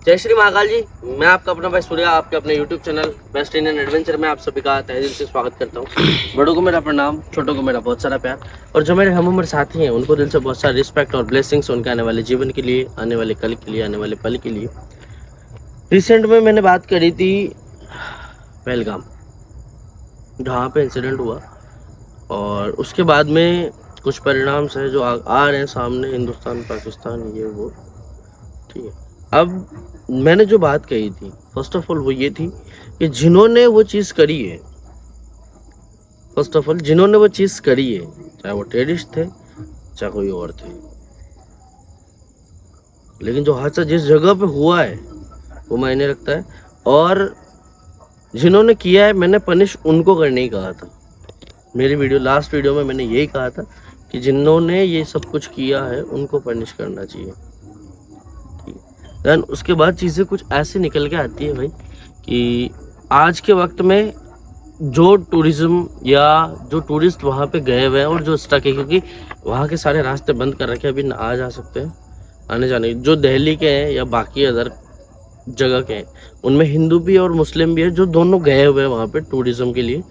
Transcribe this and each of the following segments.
जय श्री महाकाल जी। मैं आपका अपना भाई सूर्या आपके अपने YouTube channel best Indian adventure में आप सभी का तहे दिल से स्वागत करता हूँ। बड़ों को मेरा प्रणाम, छोटों को मेरा बहुत सारा प्यार और जो मेरे हम उम्र साथी हैं उनको दिल से बहुत सारा रिस्पेक्ट और ब्लेसिंग्स उनके आने वाले जीवन के लिए, आने वाले कल के लिए, आने वाले पल के लिए। रिसेंट में मैंने बात करी थी पहलगाम, जहाँ पे इंसिडेंट हुआ और उसके बाद में कुछ परिणाम है जो आ रहे हैं सामने, हिंदुस्तान पाकिस्तान ये वो, ठीक है। अब मैंने जो बात कही थी फर्स्ट ऑफ ऑल वो ये थी कि जिन्होंने वो चीज़ करी है, फर्स्ट ऑफ ऑल जिन्होंने वो चीज़ करी है, चाहे वो टेररिस्ट थे चाहे कोई और थे, लेकिन जो हादसा जिस जगह पे हुआ है वो मायने रखता है। और जिन्होंने किया है मैंने पनिश उनको करने ही कहा था। मेरी वीडियो लास्ट वीडियो में मैंने यही कहा था कि जिन्होंने ये सब कुछ किया है उनको पनिश करना चाहिए। देन उसके बाद चीज़ें कुछ ऐसे निकल के आती है भाई कि आज के वक्त में जो टूरिज्म या जो टूरिस्ट वहाँ पे गए हुए हैं और जो स्टक है, क्योंकि वहाँ के सारे रास्ते बंद कर रखे हैं, अभी ना आ जा सकते हैं आने जाने, जो दिल्ली के हैं या बाकी अदर जगह के हैं उनमें हिंदू भी और मुस्लिम भी है, जो दोनों गए हुए हैं वहाँ पे टूरिज्म के लिए,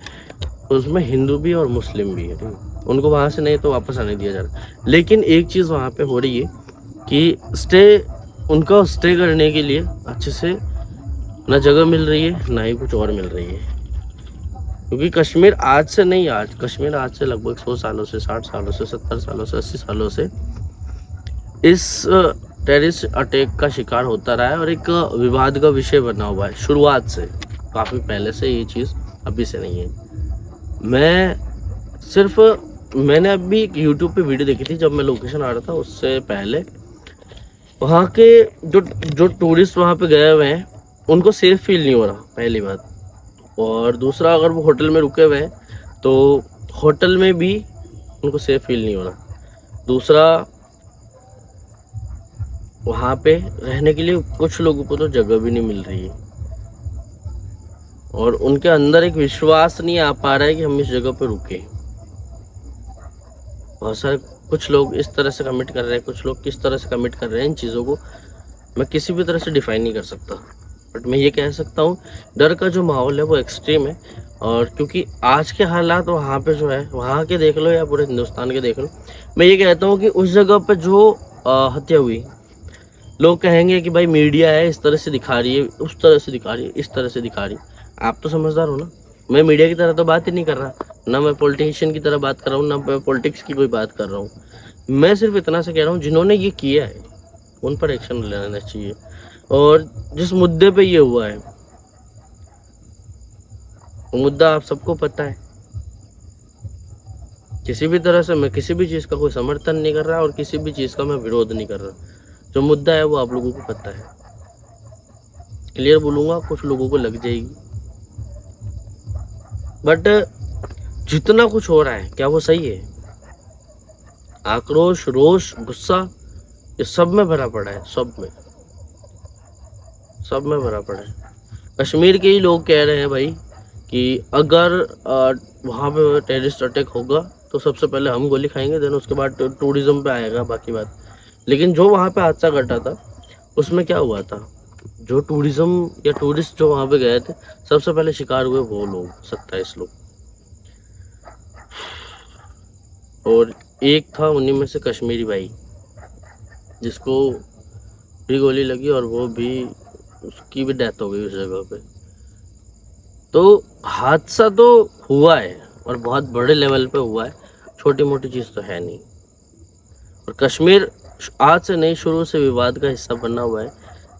तो उसमें हिंदू भी और मुस्लिम भी है, ठीक है। उनको वहाँ से नहीं तो वापस आने दिया जा रहा है। लेकिन एक चीज़ वहाँ पे हो रही है कि उनको स्टे करने के लिए अच्छे से ना जगह मिल रही है ना ही कुछ और मिल रही है, क्योंकि कश्मीर आज से नहीं, कश्मीर आज से लगभग 100 सालों से, 60 सालों से, 70 सालों से, 80 सालों से इस टेररिस्ट अटैक का शिकार होता रहा है और एक विवाद का विषय बना हुआ है शुरुआत से, काफ़ी पहले से। ये चीज़ अभी से नहीं है। मैंने अभी एक यूट्यूब पे वीडियो देखी थी, जब मैं लोकेशन आ रहा था उससे पहले। वहाँ के जो टूरिस्ट वहाँ पे गए हुए हैं उनको सेफ फील नहीं हो रहा, पहली बात। और दूसरा, अगर वो होटल में रुके हुए हैं तो होटल में भी उनको सेफ फील नहीं हो रहा। दूसरा, वहाँ पे रहने के लिए कुछ लोगों को तो जगह भी नहीं मिल रही है और उनके अंदर एक विश्वास नहीं आ पा रहा है कि हम इस जगह पे रुके। बहुत सारे कुछ लोग इस तरह से कमिट कर रहे हैं, कुछ लोग किस तरह से कमिट कर रहे हैं, इन चीज़ों को मैं किसी भी तरह से डिफाइन नहीं कर सकता। बट मैं ये कह सकता हूँ डर का जो माहौल है वो एक्सट्रीम है। और क्योंकि आज के हालात वहाँ पे जो है, वहाँ के देख लो या पूरे हिंदुस्तान के देख लो, मैं ये कहता हूँ कि उस जगह पे जो हत्या हुई, लोग कहेंगे कि भाई मीडिया है इस तरह से दिखा रही है, उस तरह से दिखा रही है, इस तरह से दिखा रही है। आप तो समझदार हो ना, मैं मीडिया की तरह तो बात ही नहीं कर रहा, ना मैं पॉलिटिशियन की तरह बात कर रहा हूँ, ना मैं पॉलिटिक्स की कोई बात कर रहा हूँ। मैं सिर्फ इतना से कह रहा हूँ जिन्होंने ये किया है उन पर एक्शन लेना चाहिए। और जिस मुद्दे पे ये हुआ है वो मुद्दा आप सबको पता है। किसी भी तरह से मैं किसी भी चीज़ का कोई समर्थन नहीं कर रहा और किसी भी चीज़ का मैं विरोध नहीं कर रहा। जो मुद्दा है वो आप लोगों को पता है। क्लियर बोलूँगा, कुछ लोगों को लग जाएगी, बट जितना कुछ हो रहा है क्या वो सही है? आक्रोश, रोष, गुस्सा ये सब में भरा पड़ा है, सब में भरा पड़ा है। कश्मीर के ही लोग कह रहे हैं भाई कि अगर वहाँ पे टेररिस्ट अटैक होगा तो सबसे पहले हम गोली खाएंगे, देन उसके बाद टूरिज्म पे आएगा बाकी बात। लेकिन जो वहाँ पे हादसा घटा था उसमें क्या हुआ था, जो टूरिज्म या टूरिस्ट जो वहाँ पे गए थे सबसे पहले शिकार हुए वो लोग, 27 लोग, और एक था उन्हीं में से कश्मीरी भाई जिसको भी गोली लगी और वो भी, उसकी भी डेथ हो गई उस जगह पे। तो हादसा तो हुआ है और बहुत बड़े लेवल पे हुआ है, छोटी मोटी चीज़ तो है नहीं। और कश्मीर आज से नहीं, शुरू से विवाद का हिस्सा बना हुआ है।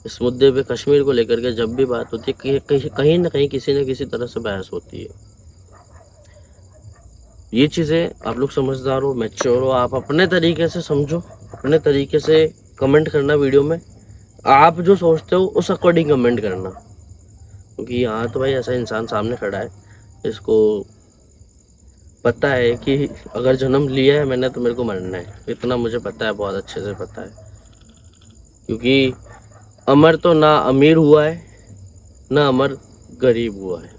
इस मुद्दे पे कश्मीर को लेकर के जब भी बात होती है कहीं ना कहीं किसी न किसी तरह से बहस होती है। ये चीज़ें आप लोग समझदार हो, मैच्योर हो, आप अपने तरीके से समझो, अपने तरीके से कमेंट करना वीडियो में। आप जो सोचते हो उस अकॉर्डिंग कमेंट करना, क्योंकि यहाँ तो भाई ऐसा इंसान सामने खड़ा है, इसको पता है कि अगर जन्म लिया है मैंने तो मेरे को मरना है, इतना मुझे पता है, बहुत अच्छे से पता है। क्योंकि अमर तो ना अमीर हुआ है ना अमर गरीब हुआ है,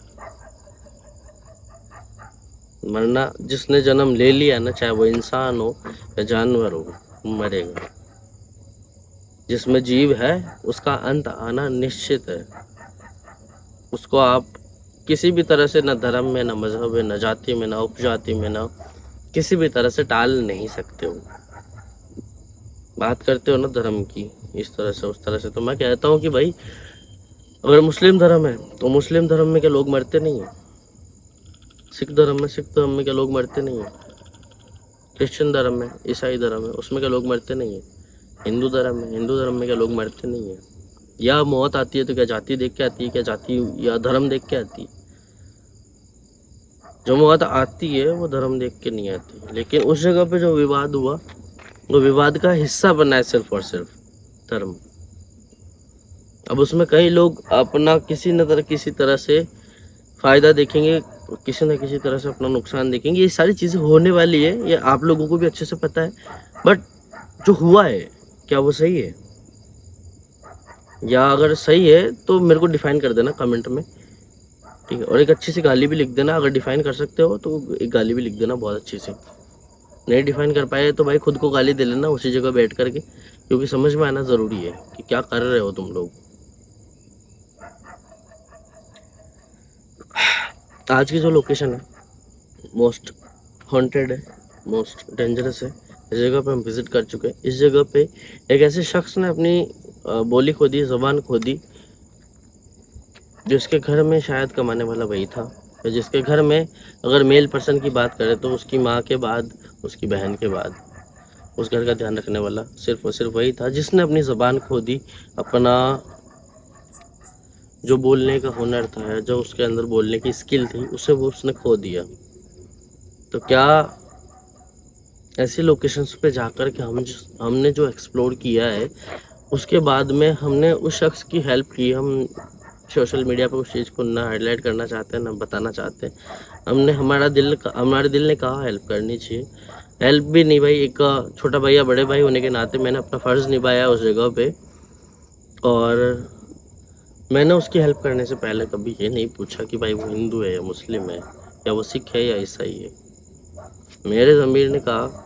मरना जिसने जन्म ले लिया ना, चाहे वो इंसान हो या जानवर हो, मरेगा। जिसमें जीव है उसका अंत आना निश्चित है। उसको आप किसी भी तरह से, न धर्म में, न मजहब में, न जाति में, न उपजाति में, न किसी भी तरह से टाल नहीं सकते हो। बात करते हो ना धर्म की, इस तरह से उस तरह से, तो मैं कहता हूँ कि भाई अगर मुस्लिम धर्म है तो मुस्लिम धर्म में क्या लोग मरते नहीं है? सिख धर्म में क्या लोग मरते नहीं है? क्रिश्चियन धर्म में, ईसाई धर्म है, उसमें क्या लोग मरते नहीं है? हिंदू धर्म में क्या लोग मरते नहीं है? या मौत आती है तो क्या जाति देख के आती है, क्या जाति या धर्म देख के आती है? जो मौत आती है वो धर्म देख के नहीं आती। लेकिन उस जगह पे जो विवाद हुआ, वो विवाद का हिस्सा बना है सिर्फ और सिर्फ धर्म। अब उसमें कई लोग अपना किसी तरह से फायदा देखेंगे, किसी न किसी तरह से अपना नुकसान देखेंगे। ये सारी चीजें होने वाली है, ये आप लोगों को भी अच्छे से पता है। बट जो हुआ है क्या वो सही है? या अगर सही है तो मेरे को डिफाइन कर देना कमेंट में, ठीक है? और एक अच्छी सी गाली भी लिख देना, अगर डिफाइन कर सकते हो तो एक गाली भी लिख देना बहुत अच्छी सी। नहीं डिफाइन कर पाए तो भाई खुद को गाली दे लेना उसी जगह बैठ करके, क्योंकि समझ में आना जरूरी है कि क्या कर रहे हो तुम लोग। आज की जो लोकेशन है मोस्ट हॉन्टेड है, मोस्ट डेंजरस है। इस जगह पे हम विजिट कर चुके हैं। इस जगह पे एक ऐसे शख्स ने अपनी बोली खो दी, ज़बान खो दी, जिसके घर में शायद कमाने वाला वही था, जिसके घर में अगर मेल पर्सन की बात करें तो उसकी माँ के बाद, उसकी बहन के बाद उस घर का ध्यान रखने वाला सिर्फ और सिर्फ वही था, जिसने अपनी ज़बान खो दी, अपना जो बोलने का हुनर था, जो उसके अंदर बोलने की स्किल थी, उसे वो उसने खो दिया। तो क्या ऐसी लोकेशंस पे जाकर के हमने जो एक्सप्लोर किया है, उसके बाद में हमने उस शख्स की हेल्प की। हम सोशल मीडिया पे उस चीज़ को ना हाईलाइट करना चाहते हैं, ना बताना चाहते हैं। हमारे दिल ने कहा हेल्प करनी चाहिए। हेल्प भी नहीं भाई, एक छोटा भाई या बड़े भाई होने के नाते मैंने अपना फ़र्ज़ निभाया उस जगह पे, और मैंने उसकी हेल्प करने से पहले कभी ये नहीं पूछा कि भाई वो हिंदू है या मुस्लिम है, या वो सिख है या ईसाई है। मेरे ज़मीर ने कहा,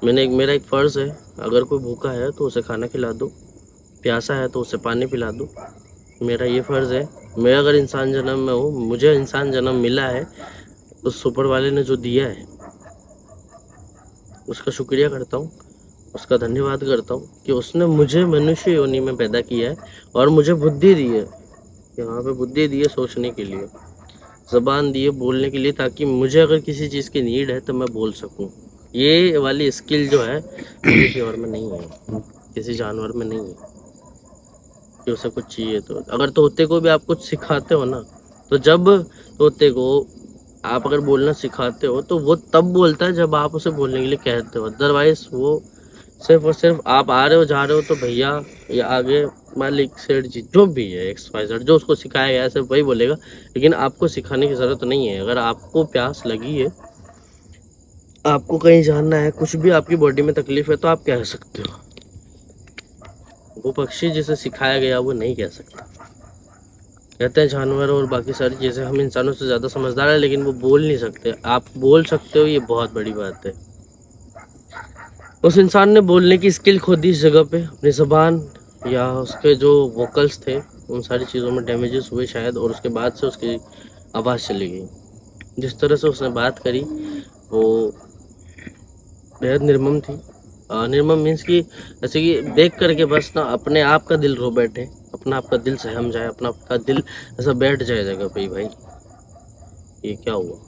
मेरा एक फ़र्ज़ है, अगर कोई भूखा है तो उसे खाना खिला दो, प्यासा है तो उसे पानी पिला दो। मेरा ये फ़र्ज़ है। मैं अगर इंसान जन्म में हूँ, मुझे इंसान जन्म मिला है, उस ऊपर वाले ने जो दिया है उसका शुक्रिया करता हूँ, उसका धन्यवाद करता हूँ कि उसने मुझे मनुष्य योनि में पैदा किया है और मुझे बुद्धि दी है, यहाँ पे बुद्धि दी है सोचने के लिए, ज़बान दी है बोलने के लिए, ताकि मुझे अगर किसी चीज़ की नीड है तो मैं बोल सकूँ। ये वाली स्किल जो है किसी और में नहीं है, किसी जानवर में नहीं है कि उसे कुछ चाहिए। तो अगर तोते को भी आप कुछ सिखाते हो ना, तो जब तोते को आप अगर बोलना सिखाते हो तो वो तब बोलता है जब आप उसे बोलने के लिए कहते हो। अदरवाइज वो सिर्फ और सिर्फ आप आ रहे हो जा रहे हो तो भैया या आगे मालिक सेठ जी जो भी है XYZ जो उसको सिखाया गया है सिर्फ वही बोलेगा। लेकिन आपको सिखाने की ज़रूरत नहीं है। अगर आपको प्यास लगी है, आपको कहीं जाना है, कुछ भी आपकी बॉडी में तकलीफ है, तो आप कह सकते हो। वो पक्षी जिसे सिखाया गया वो नहीं कह सकता। कहते हैं जानवर और बाकी सारी चीज़ें हम इंसानों से ज़्यादा समझदार है, लेकिन वो बोल नहीं सकते। आप बोल सकते हो, ये बहुत बड़ी बात है। उस इंसान ने बोलने की स्किल खो दी इस जगह पे, अपनी ज़बान या उसके जो वोकल्स थे उन सारी चीज़ों में डैमेजेस हुए शायद, और उसके बाद से उसकी आवाज़ चली गई। जिस तरह से उसने बात करी वो बेहद निर्मम थी। निर्मम मीन्स कि जैसे कि देख करके बस ना अपने आप का दिल रो बैठे, अपना आपका दिल सहम जाए, अपना आपका दिल ऐसा बैठ जाए जगह पे, भाई ये क्या हुआ।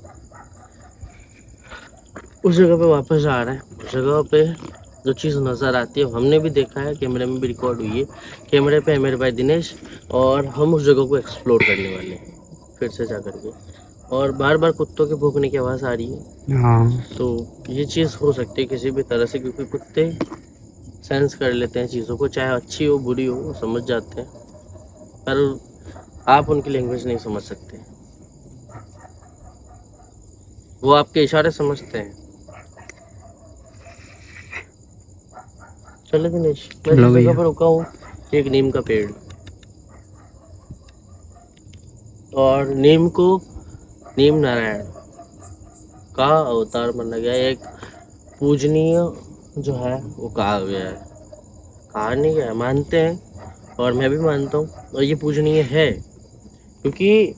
उस जगह पे वापस आ रहे हैं, उस जगह पे जो चीज़ नज़र आती है हमने भी देखा है, कैमरे में भी रिकॉर्ड हुई है। कैमरे पे है मेरे भाई दिनेश, और हम उस जगह को एक्सप्लोर करने वाले हैं फिर से जा करके। और बार बार कुत्तों के भौंकने की आवाज़ आ रही है। हाँ, तो ये चीज़ हो सकती है किसी भी तरह से, क्योंकि कुत्ते सेंस कर लेते हैं चीज़ों को, चाहे अच्छी हो बुरी हो, वो समझ जाते हैं। पर आप उनकी लैंग्वेज नहीं समझ सकते, वो आपके इशारे समझते हैं। चलो दिनेश, मैं चलो जिस जगह भैया। पर रुका हूँ एक नीम का पेड़, और नीम को नीम नारायण का अवतार माना गया है, एक पूजनीय जो है वो कहा गया है। कहा नहीं गया, मानते हैं और मैं भी मानता हूँ और ये पूजनीय है, क्योंकि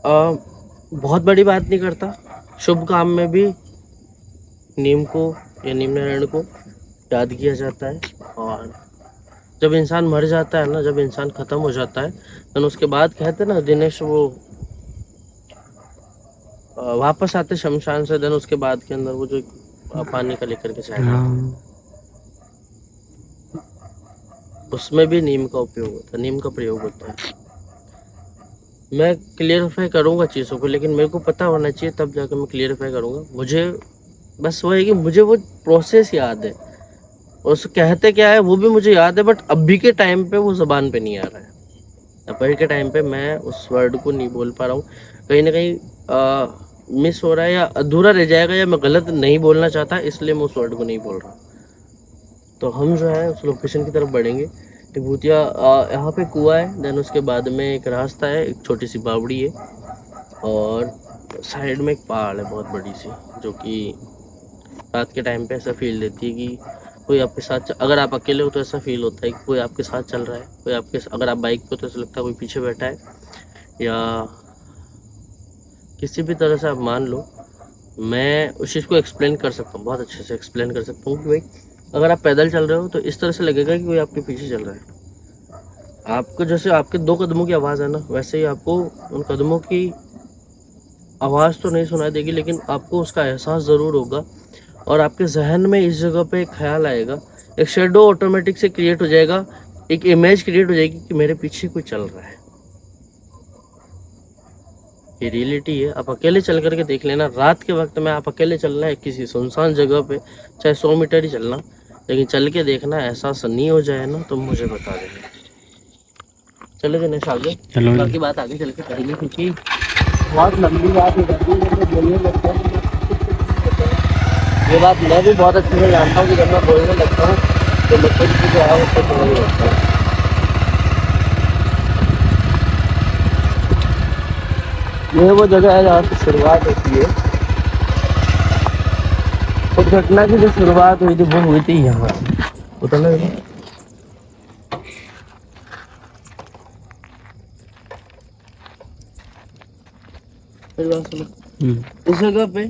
बहुत बड़ी बात नहीं करता, शुभ काम में भी नीम को या नीम नारायण को याद किया जाता है। और जब इंसान मर जाता है ना, जब इंसान खत्म हो जाता है, तो उसके बाद कहते हैं ना दिनेश, वो वापस आते शमशान से, देन उसके बाद के अंदर वो जो पानी का लेकर के जाएगा, उसमें भी नीम का उपयोग होता है, नीम का प्रयोग होता है। मैं क्लियरिफाई करूंगा चीज़ों को, लेकिन मेरे को पता होना चाहिए, तब जाकर मैं क्लियरिफाई करूंगा। मुझे बस वो है कि मुझे वो प्रोसेस याद है, उस कहते क्या है वो भी मुझे याद है, बट अभी के टाइम पे वो जबान पे नहीं आ रहा है। अभी के टाइम पे मैं उस वर्ड को नहीं बोल पा रहा हूँ, कहीं ना कहीं मिस हो रहा है या अधूरा रह जाएगा, या मैं गलत नहीं बोलना चाहता, इसलिए मैं उस वर्ड को नहीं बोल रहा। तो हम जो है उस लोकेशन की तरफ बढ़ेंगे। टिभूतिया यहाँ पे कुआं है, देन उसके बाद में एक रास्ता है, एक छोटी सी बावड़ी है, और साइड में एक पहाड़ है बहुत बड़ी सी, जो कि रात के टाइम पे ऐसा फील देती है कि कोई आपके साथ, अगर आप अकेले हो तो ऐसा फील होता है कि कोई आपके साथ चल रहा है, कोई आपके, अगर आप बाइक पे तो ऐसा लगता है कोई पीछे बैठा है, या किसी भी तरह से आप मान लो। मैं उस चीज़ को एक्सप्लेन कर सकता हूँ, बहुत अच्छे से एक्सप्लेन कर सकता हूँ कि भाई अगर आप पैदल चल रहे हो तो इस तरह से लगेगा कि कोई आपके पीछे चल रहा है। आपको जैसे आपके 2 कदमों की आवाज़ है ना, वैसे ही आपको उन कदमों की आवाज़ तो नहीं सुनाई देगी, लेकिन आपको उसका एहसास ज़रूर होगा, और आपके जहन में इस जगह पे एक ख्याल आएगा, एक शेडो ऑटोमेटिक से क्रिएट हो जाएगा, एक इमेज क्रिएट हो जाएगी कि मेरे पीछे कोई चल रहा है। ये रियलिटी है, आप अकेले चल करके देख लेना। रात के वक्त में आप अकेले चलना है किसी सुनसान जगह पे, चाहे 100 मीटर ही चलना, लेकिन चल के देखना, एहसास नहीं हो जाए ना तो मुझे बता देना। चलो दिनेश आगे, बाकी बात आगे चल के करेंगे, क्योंकि बहुत लंबी बात हो जाती है जब मैं बोलने लगता हूँ। ये बात मैं भी बहुत अच्छे से जानता हूँ कि जब मैं बोलने लगता हूँ तो मैं खुद भी जो है उसको समझ लगता हूँ। ये वो जगह है जहाँ से शुरुआत होती है, उस घटना की जो शुरुआत हुई थी वो हुई थी यहाँ, उतना इस जगह पे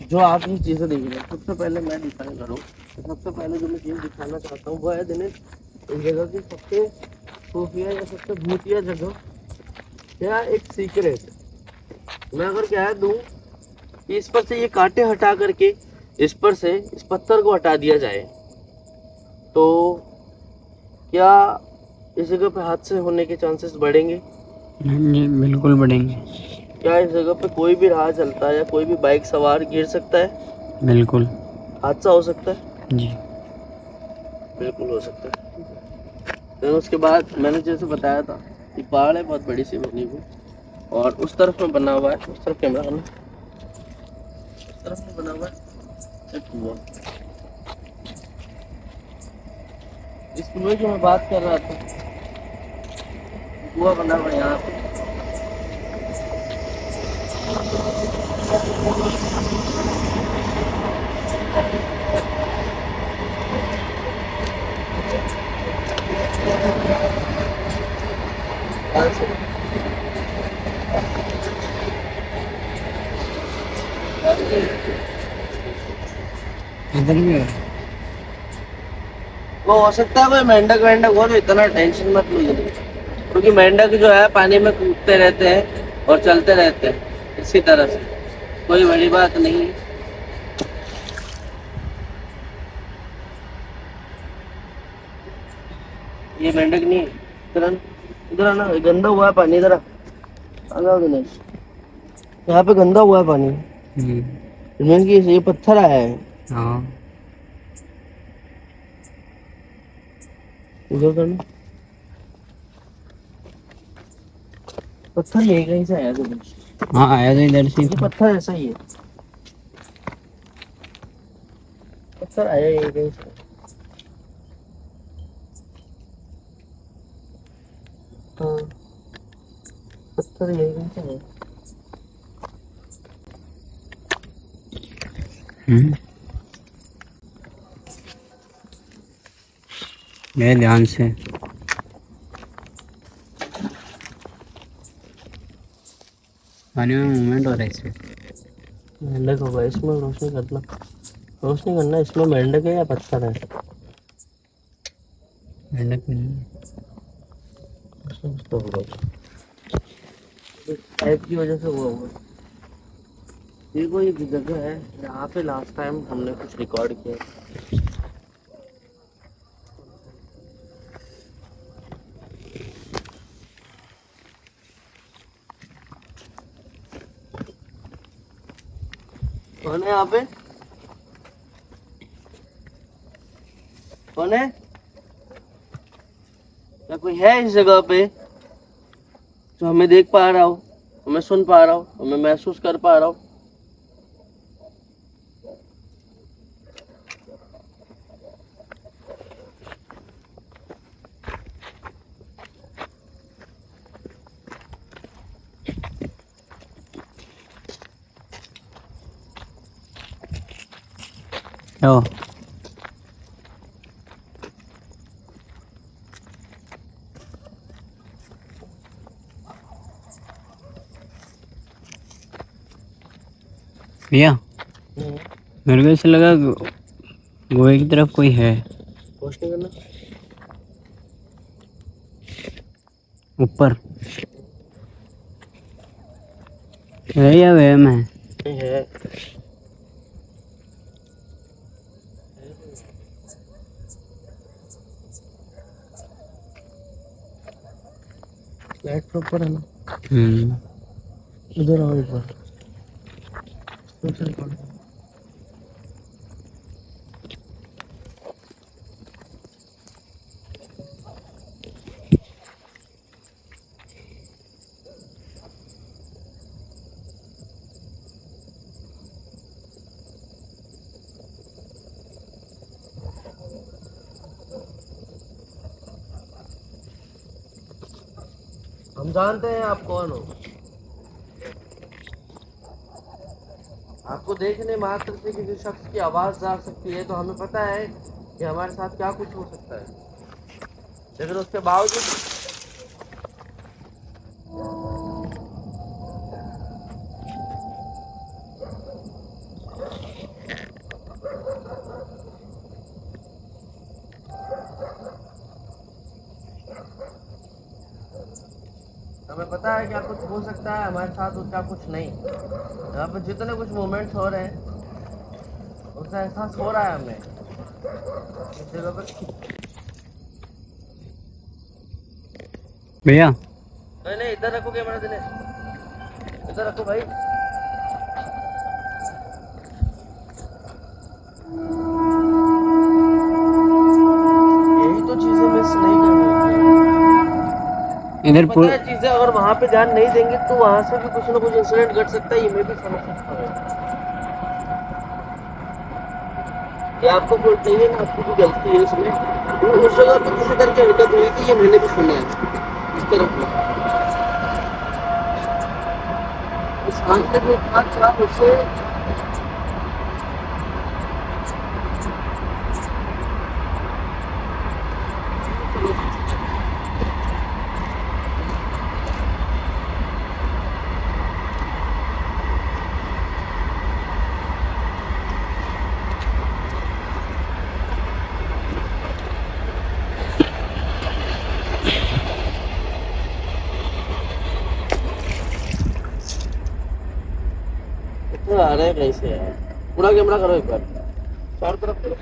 जो आप ये चीजें देख रहे हैं, सबसे पहले मैं डिफाइन करूँ, सबसे पहले जो मैं चीज दिखाना चाहता हूँ वो है दिनेश, इस जगह की सबसे खुफिया या सबसे भूतिया जगह या एक सीक्रेट मैं अगर कह दूं कि इस पर से ये कांटे हटा करके इस पर से इस पत्थर को हटा दिया जाए, तो क्या इस जगह पे हादसे होने के चांसेस बढ़ेंगे? जी बिल्कुल बढ़ेंगे। क्या इस जगह पे कोई भी राह चलता है या कोई भी बाइक सवार गिर सकता है? बिल्कुल। हादसा हो सकता है? जी बिल्कुल हो सकता है। फिर उसके बाद मैंने जैसे बताया था कि पहाड़ है बहुत बड़ी सी बनी हुई, और उस तरफ में बना हुआ है, उस तरफ कैमरा करना, उस तरफ में बना हुआ है एक कुआं। इस कुएं की मैं बात कर रहा था, कुआं बना हुआ है यहाँ पे। इधर भी है। वो हो सकता है कोई मेंढक वेंढक हो, तो इतना टेंशन मत लो, क्योंकि मेंढक जो है पानी में कूदते रहते हैं और चलते रहते हैं, इसी तरह से कोई बड़ी बात नहीं है। ये मेंढक नहीं है, इधर आना, गंदा हुआ है पानी, इधर आ जाओ दिनेश, यहाँ पे गंदा हुआ है पानी, इसमें कि ये पत्थर आया है। हाँ इधर करना, पत्थर यही कहीं से आया दिनेश, हाँ आया तो इधर से ये पत्थर ऐसा ही है, पत्थर आया यही कहीं से। हाँ पत्थर यही कहीं से है। ये ध्यान से। पानी में मूवमेंट हो रहा है इससे। मेंढक होगा इसमें, रोशनी करना इसमें मेंढक है या पत्थर है? मेंढक नहीं। कुछ तो होगा, टाइप की वजह से हुआ होगा। ये कोई जगह है जहाँ पे लास्ट टाइम हमने कुछ रिकॉर्ड किया। कौन है यहाँ पे? कौन है? क्या कोई है इस जगह पे जो हमें देख पा रहा हो, हमें सुन पा रहा हो, हमें महसूस कर पा रहा हो? ओ भैया, मेरे को ऐसा लगा गोए की तरफ कोई है। कुछ नहीं करना। ऊपर है या वहम है? नहीं है। लाइट प्रॉपर है ना? इधर आओ एक बार। हम जानते हैं आप कौन हो। आपको देखने मात्र से किसी शख्स की आवाज जा सकती है तो हमें पता है कि हमारे साथ क्या कुछ हो सकता है, लेकिन उसके बावजूद हमें पता है क्या कुछ हो सकता है हमारे साथ और क्या कुछ नहीं। यहाँ पे जितने कुछ मोमेंट्स हो रहे हैं उसका एहसास हो रहा है हमें इस जगह पर। भैया नहीं नहीं, इधर रखो कैमरा, दिने इधर रखो भाई। यही तो चीजें मिस नहीं करनी होती। इधर पता है चीजें अगर वहां पे ध्यान नहीं देंगे तो वहां से भी कुछ ना कुछ इंसिडेंट घट सकता है, ये मैं भी समझ सकता हूँ। ये आपको फॉल्ट नहीं है ना, आपकी भी गलती है इसमें। तो उस जगह पे किसी तरह की हरकत हुई थी, ये मैंने भी सुना है इस तरफ में। इस आंकड़े में था उससे आ रहा है कहीं से यार। पूरा कैमरा करो एक बार, चारों तरफ करो।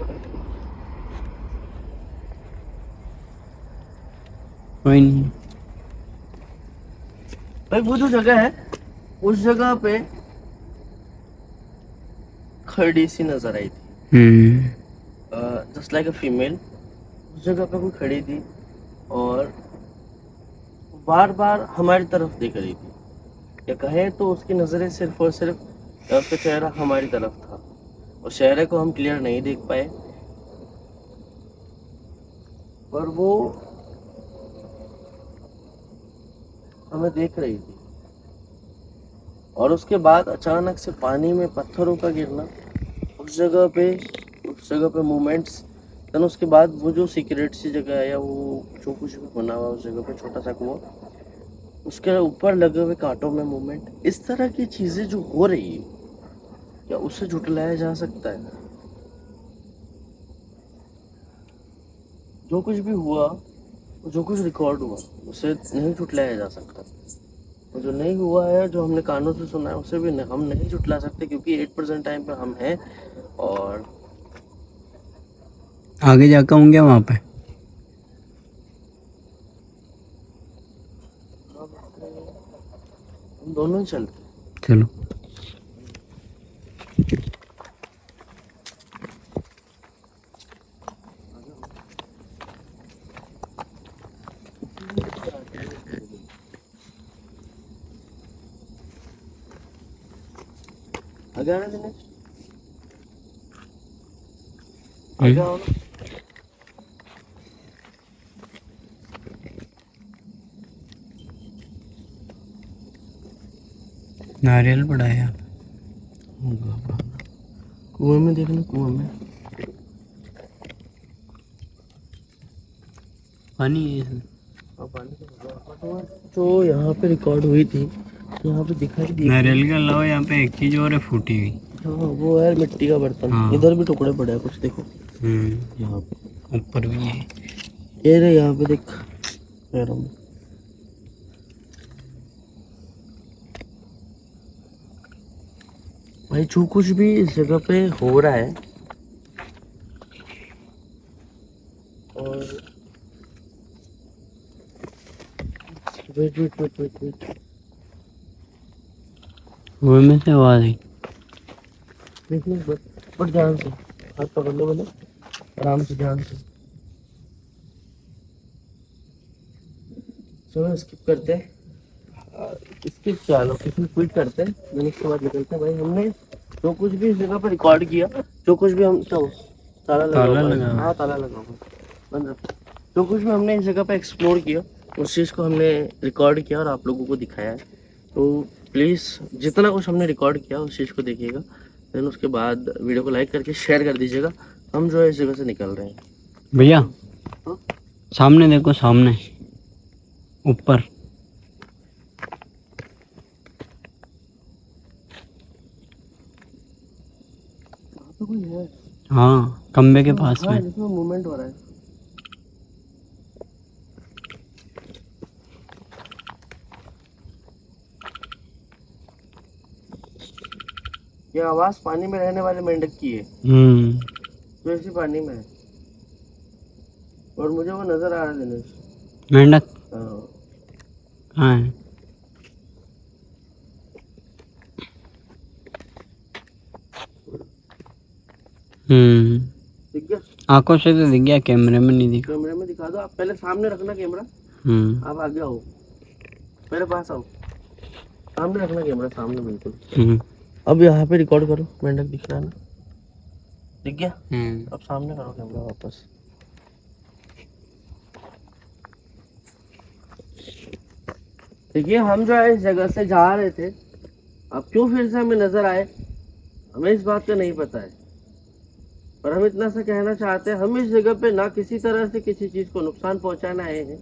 कोई नहीं। भाई वो जो जगह है उस जगह पे खड़ी सी नजर आई थी, जस्ट लाइक अ फीमेल। उस जगह पे कोई खड़ी थी और बार बार हमारी तरफ देख रही थी, या कहें तो उसकी नजरें सिर्फ और सिर्फ उसका चेहरा हमारी तरफ था और चेहरे को हम क्लियर नहीं देख पाए, पर वो हमें देख रही थी। और उसके बाद अचानक से पानी में पत्थरों का गिरना, उस जगह पे मूवमेंट्स देन उसके बाद वो जो सीक्रेट सी जगह है या वो जो कुछ भी बना हुआ है उस जगह पे छोटा सा कुआं, उसके ऊपर लगे हुए कांटों में मूवमेंट, इस तरह की चीजें जो हो रही है क्या उसे झुटलाया जा सकता है? जो कुछ भी हुआ, जो कुछ रिकॉर्ड हुआ, उसे नहीं झुटलाया जा सकता। और जो नहीं हुआ है, जो हमने कानों से सुना है, उसे भी हम नहीं झुटला सकते, क्योंकि 8% टाइम पे हम हैं। और आगे जाकर होंगे वहाँ पे। हम दोनों ही चलते। चलो। आगे आना दिनेश, आगे आओ ना। नारियल पड़ा है यहाँ। कुएं में देखना, कुएं में पानी है इसमें। जो यहाँ पे रिकॉर्ड हुई थी, यहाँ पे दिखाई दी। नारियल के अलावा यहाँ पे एक चीज और है, फूटी हुई। हाँ वो है मिट्टी का बर्तन। हाँ। इधर भी टुकड़े पड़े हैं कुछ, देखो यहाँ पे, ऊपर भी है। ये रहे यहाँ पे, देख पैरों में। भाई जो कुछ भी इस जगह पे हो रहा है, और wait wait wait wait wait, वो में से आवाज आई। देखिए बट ध्यान से हाथ पकड़ लो, बोले आराम से, ध्यान से। चलो स्किप करते हैं, स्किप क्या लोकेशन क्विट करते हैं, मैंने उसके बाद निकलते हैं। भाई हमने जो कुछ भी इस जगह पर रिकॉर्ड किया, जो कुछ भी हम तो ताला लगा ताला हुआ लगा है। हुआ है। हाँ ताला लगा हुआ है, बंद रखो। जो कुछ भी हमने इस जगह पे एक्सप्लोर किया, उस चीज़ को हमने रिकॉर्ड किया और आप लोगों को दिखाया है। तो प्लीज़ जितना कुछ हमने रिकॉर्ड किया उस चीज़ को देखिएगा, देन उसके बाद वीडियो को लाइक करके शेयर कर दीजिएगा। हम जो है इस जगह से निकल रहे हैं। भैया हाँ? सामने देखो, सामने ऊपर। वहाँ पे कोई है? हाँ, खंबे के पास हाँ में। जिसमें मूवमेंट हो रहा है। ये आवाज पानी में रहने वाले मेंढक की है, जो इसी पानी में है, और मुझे वो नजर आ रहा है दिनेश। मेंढक हाँ। कहाँ है? दिख गया? आंखों से तो दिख गया, कैमरे में नहीं दिखा। कैमरे में दिखा दो, आप पहले सामने रखना कैमरा। हम्म आप आगे आओ, मेरे पास आओ, सामने रखना कैमरा, सामने बिल्कुल। अब यहाँ पे रिकॉर्ड करो, मेंढक दिख रहा है ना, दिख गया? अब सामने करो कैमरा वापस। देखिए हम जो है इस जगह से जा रहे थे, अब क्यों फिर से हमें नजर आए, हमें इस बात का नहीं पता है, पर हम इतना सा कहना चाहते हैं, हम इस जगह पे ना किसी तरह से किसी चीज को नुकसान पहुंचाना आए हैं,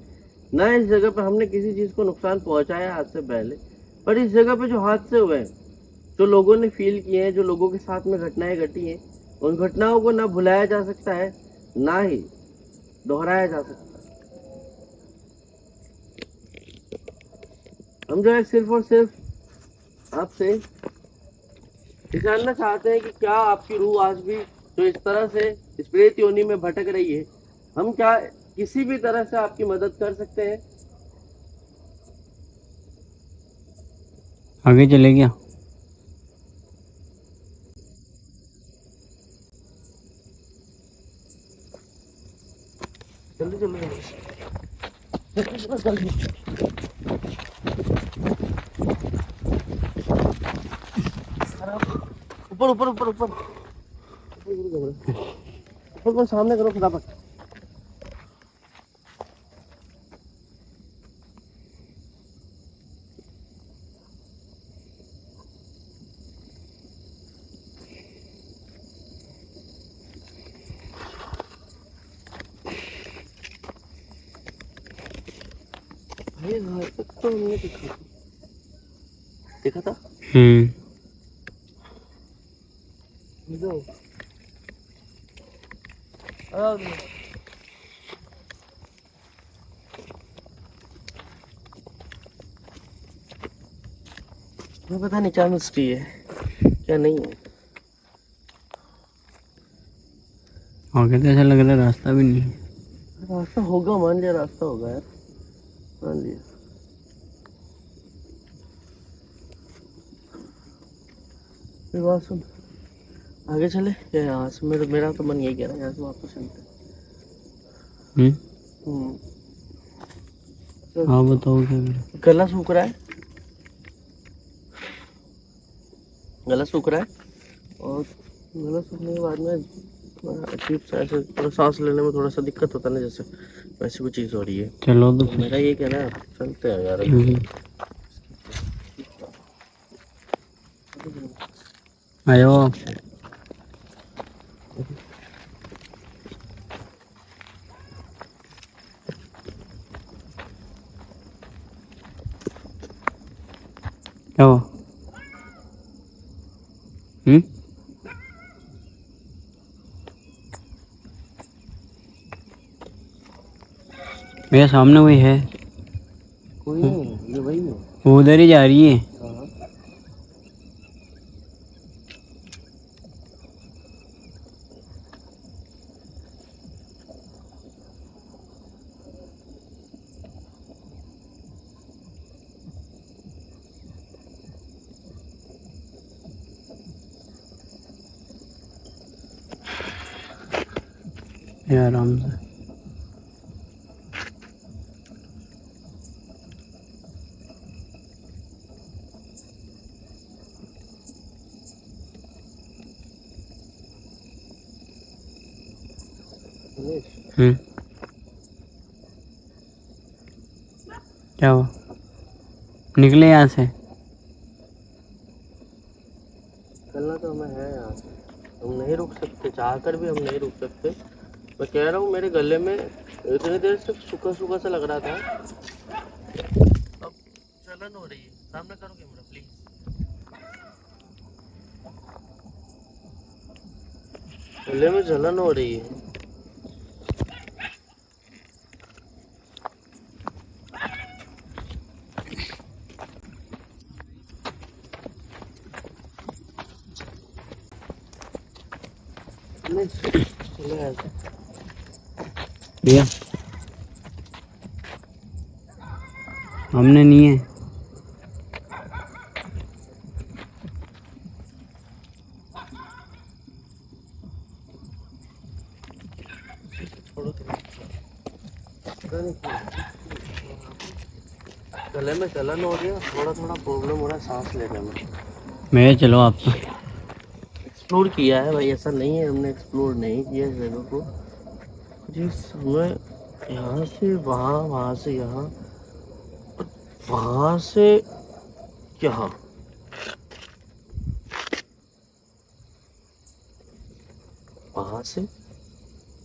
ना इस जगह पे हमने किसी चीज को नुकसान पहुंचाया आज से पहले। पर इस जगह पे जो हादसे हुए हैं, जो लोगों ने फील किए हैं, जो लोगों के साथ में घटनाएं घटी हैं, उन घटनाओं को ना भुलाया जा सकता है, ना ही दोहराया जा सकता है। हम जो है सिर्फ और सिर्फ आपसे ये जानना चाहते हैं कि क्या आपकी रूह आज भी जो इस तरह से इस प्रेत योनि में भटक रही है, हम क्या किसी भी तरह से आपकी मदद कर सकते हैं? आगे चले गया। जल्दी जल्दी जल्दी जल्दी। ऊपर ऊपर ऊपर ऊपर ऊपर, सामने करो फटाफट। आज तक तो हमने देखा था। जो पता नहीं क्या मिस्ट्री है क्या नहीं है। आगे तो ऐसा लग रहा है रास्ता भी नहीं है। रास्ता होगा, मान लिया रास्ता होगा यार, मान लिया। फिर बात सुन, आगे चले या यहाँ से? मेरा तो मन यही कह रहा है यहाँ से वापस चलते। हाँ बताओ क्या करें। गला सूख रहा है, गला सूख रहा है, और गला सूखने के बाद में अजीब सा ऐसे थोड़ा सांस लेने में थोड़ा सा दिक्कत होता है ना, जैसे वैसी कोई चीज़ हो रही है। चलो तो मेरा ये कहना है चलते हैं यार। आयो क्या हुआ? मेरे सामने कोई है? कोई नहीं, ये वही है। वो उधर ही जा रही है। हाँ। ये आराम से क्या हुआ? निकले यहाँ से? चलना तो हमें है यहाँ से, हम नहीं रुक सकते, चाह कर भी हम नहीं रुक सकते। मैं कह रहा हूँ मेरे गले में इतनी देर से सूखा सूखा सा लग रहा था, अब जलन हो रही है। सामने करो कैमरा प्लीज। गले में जलन हो रही है। भैया हमने नहीं है। गले में जलन हो रही है, थोड़ा थोड़ा प्रॉब्लम हो रहा है सांस लेने में। मैं चलो आप तो एक्सप्लोर किया है भाई, ऐसा नहीं है हमने एक्सप्लोर नहीं किया इस जगह को। जिस समय यहाँ से वहाँ, वहाँ से यहाँ, वहाँ से यहाँ, वहाँ से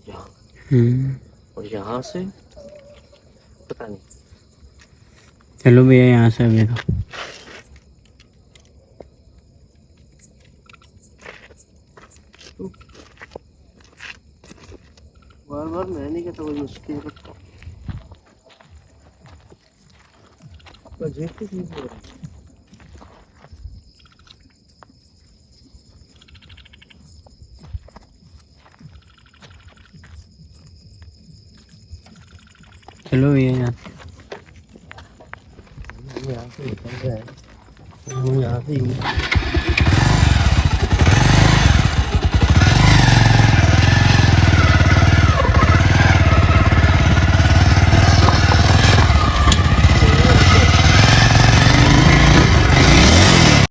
यहाँ, और यहाँ से पता नहीं। चलो भैया यहाँ से अभी तो बार बार मैं नहीं कहता, कोई मुश्किल है। अजीब सी चीज हो रही है। चलो भैया यहाँ यहाँ से निकल रहे हैं, यहाँ से